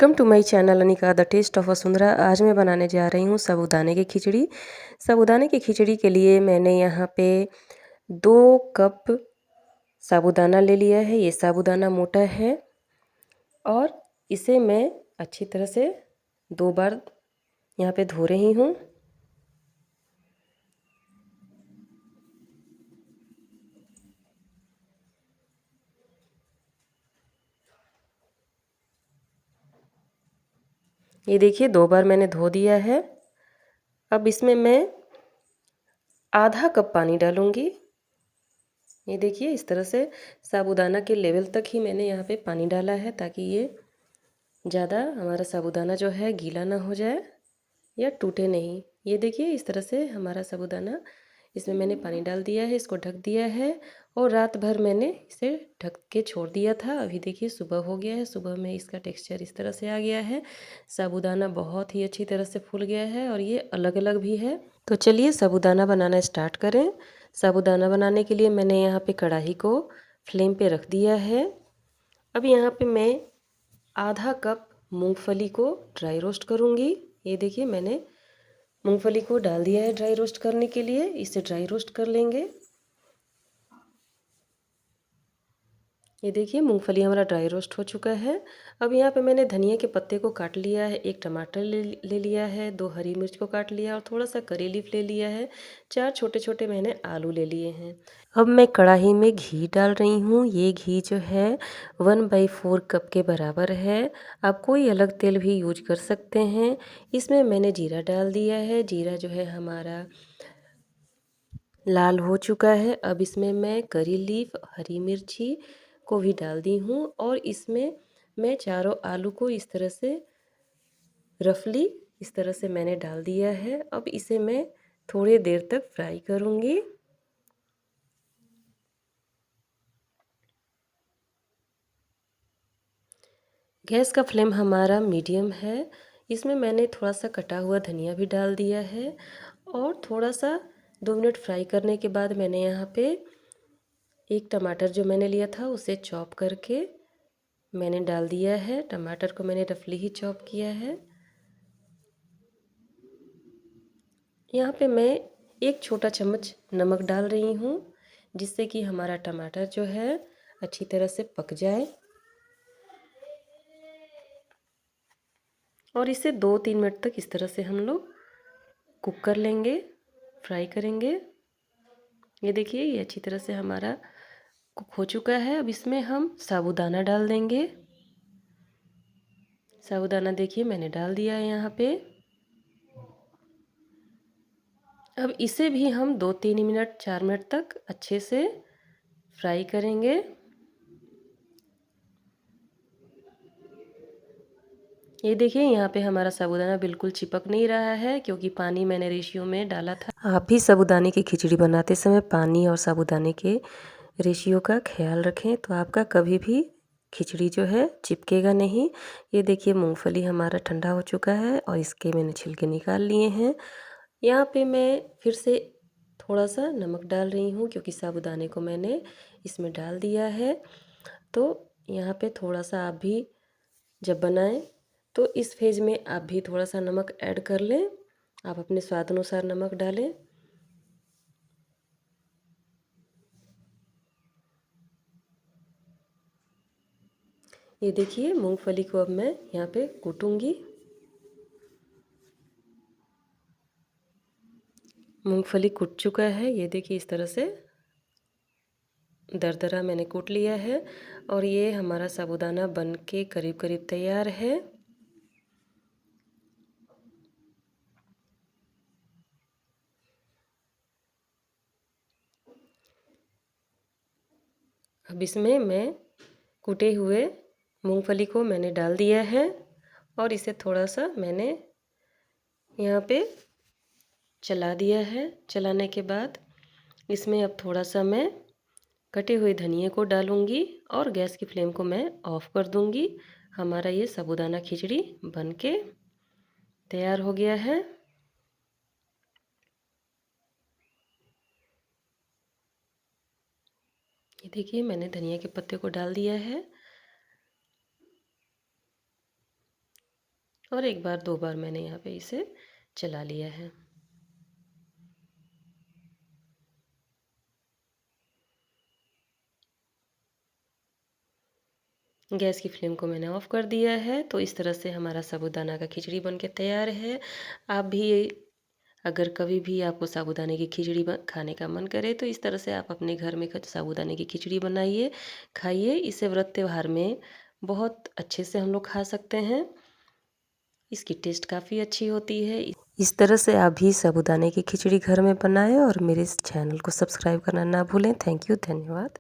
Welcome to my channel Anika the taste of Vasundhara. आज मैं बनाने जा रही हूँ साबूदाने की खिचड़ी। साबूदाने की खिचड़ी के लिए मैंने यहाँ पे 2 कप साबूदाना ले लिया है। ये साबूदाना मोटा है और इसे मैं अच्छी तरह से 2 बार यहाँ पे धो रही हूँ। ये देखिए 2 बार मैंने धो दिया है। अब इसमें मैं आधा कप पानी डालूँगी। ये देखिए इस तरह से साबूदाना के लेवल तक ही मैंने यहाँ पे पानी डाला है, ताकि ये ज़्यादा हमारा साबूदाना जो है गीला ना हो जाए या टूटे नहीं। ये देखिए इस तरह से हमारा साबूदाना, इसमें मैंने पानी डाल दिया है, इसको ढक दिया है और रात भर मैंने इसे ढक के छोड़ दिया था। अभी देखिए सुबह हो गया है। सुबह में इसका टेक्सचर इस तरह से आ गया है। साबूदाना बहुत ही अच्छी तरह से फूल गया है और ये अलग अलग भी है। तो चलिए साबूदाना बनाना स्टार्ट करें। साबूदाना बनाने के लिए मैंने यहाँ पे कढ़ाई को फ्लेम पे रख दिया है। अब यहाँ पे मैं आधा कप मूंगफली को ड्राई रोस्ट करूँगी। ये देखिए मैंने मूंगफली को डाल दिया है ड्राई रोस्ट करने के लिए। इसे ड्राई रोस्ट कर लेंगे। ये देखिए मूंगफली हमारा ड्राई रोस्ट हो चुका है। अब यहाँ पे मैंने धनिया के पत्ते को काट लिया है, 1 टमाटर ले लिया है, 2 हरी मिर्च को काट लिया और थोड़ा सा करी लीफ ले लिया है, 4 छोटे छोटे मैंने आलू ले लिए हैं। अब मैं कढ़ाई में घी डाल रही हूँ। ये घी जो है 1/4 कप के बराबर है। आप कोई अलग तेल भी यूज कर सकते हैं। इसमें मैंने जीरा डाल दिया है। जीरा जो है हमारा लाल हो चुका है। अब इसमें मैं करी लीफ, हरी मिर्ची को भी डाल दी हूँ और इसमें मैं चारों आलू को इस तरह से रफली इस तरह से मैंने डाल दिया है। अब इसे मैं थोड़ी देर तक फ्राई करूँगी। गैस का फ्लेम हमारा मीडियम है। इसमें मैंने थोड़ा सा कटा हुआ धनिया भी डाल दिया है और थोड़ा सा 2 मिनट फ्राई करने के बाद मैंने यहाँ पे 1 टमाटर जो मैंने लिया था उसे चॉप करके मैंने डाल दिया है। टमाटर को मैंने रफली ही चॉप किया है। यहाँ पे मैं 1 छोटा चम्मच नमक डाल रही हूँ, जिससे कि हमारा टमाटर जो है अच्छी तरह से पक जाए और इसे 2-3 मिनट तक इस तरह से हम लोग कुक कर लेंगे, फ्राई करेंगे। ये देखिए ये अच्छी तरह से हमारा कुक हो चुका है। अब इसमें हम साबूदाना डाल देंगे। साबूदाना देखिए मैंने डाल दिया है यहाँ पे। अब इसे भी हम 2-3 मिनट 4 मिनट तक अच्छे से फ्राई करेंगे। ये देखिए यहाँ पे हमारा साबूदाना बिल्कुल चिपक नहीं रहा है, क्योंकि पानी मैंने रेशियो में डाला था। आप भी साबूदाने की खिचड़ी बनाते समय पानी और साबूदाने के रेशियो का ख्याल रखें, तो आपका कभी भी खिचड़ी जो है चिपकेगा नहीं। ये देखिए मूंगफली हमारा ठंडा हो चुका है और इसके मैंने छिलके निकाल लिए हैं। यहाँ पे मैं फिर से थोड़ा सा नमक डाल रही हूँ, क्योंकि साबूदाने को मैंने इसमें डाल दिया है। तो यहाँ पे थोड़ा सा आप भी जब बनाएं तो इस फेज में आप भी थोड़ा सा नमक ऐड कर लें। आप अपने स्वाद अनुसार नमक डालें। ये देखिए मूंगफली को अब मैं यहाँ पे कूटूंगी। मूंगफली कूट चुका है। ये देखिए इस तरह से दरदरा मैंने कूट लिया है और ये हमारा साबूदाना बन के करीब करीब तैयार है। अब इसमें मैं कूटे हुए मूंगफली को मैंने डाल दिया है और इसे थोड़ा सा मैंने यहाँ पे चला दिया है। चलाने के बाद इसमें अब थोड़ा सा मैं कटे हुए धनिए को डालूंगी और गैस की फ्लेम को मैं ऑफ़ कर दूंगी। हमारा ये साबूदाना खिचड़ी बन के तैयार हो गया है। ये देखिए मैंने धनिया के पत्ते को डाल दिया है। और एक बार 2 बार मैंने यहाँ पे इसे चला लिया है। गैस की फ्लेम को मैंने ऑफ़ कर दिया है। तो इस तरह से हमारा साबूदाना का खिचड़ी बन के तैयार है। आप भी अगर कभी भी आपको साबूदाने की खिचड़ी खाने का मन करे तो इस तरह से आप अपने घर में साबूदाने की खिचड़ी बनाइए, खाइए। इसे व्रत त्योहार में बहुत अच्छे से हम लोग खा सकते हैं। इसकी टेस्ट काफ़ी अच्छी होती है। इस तरह से आप भी साबूदाने की खिचड़ी घर में बनाएं और मेरे इस चैनल को सब्सक्राइब करना ना भूलें। थैंक यू, धन्यवाद।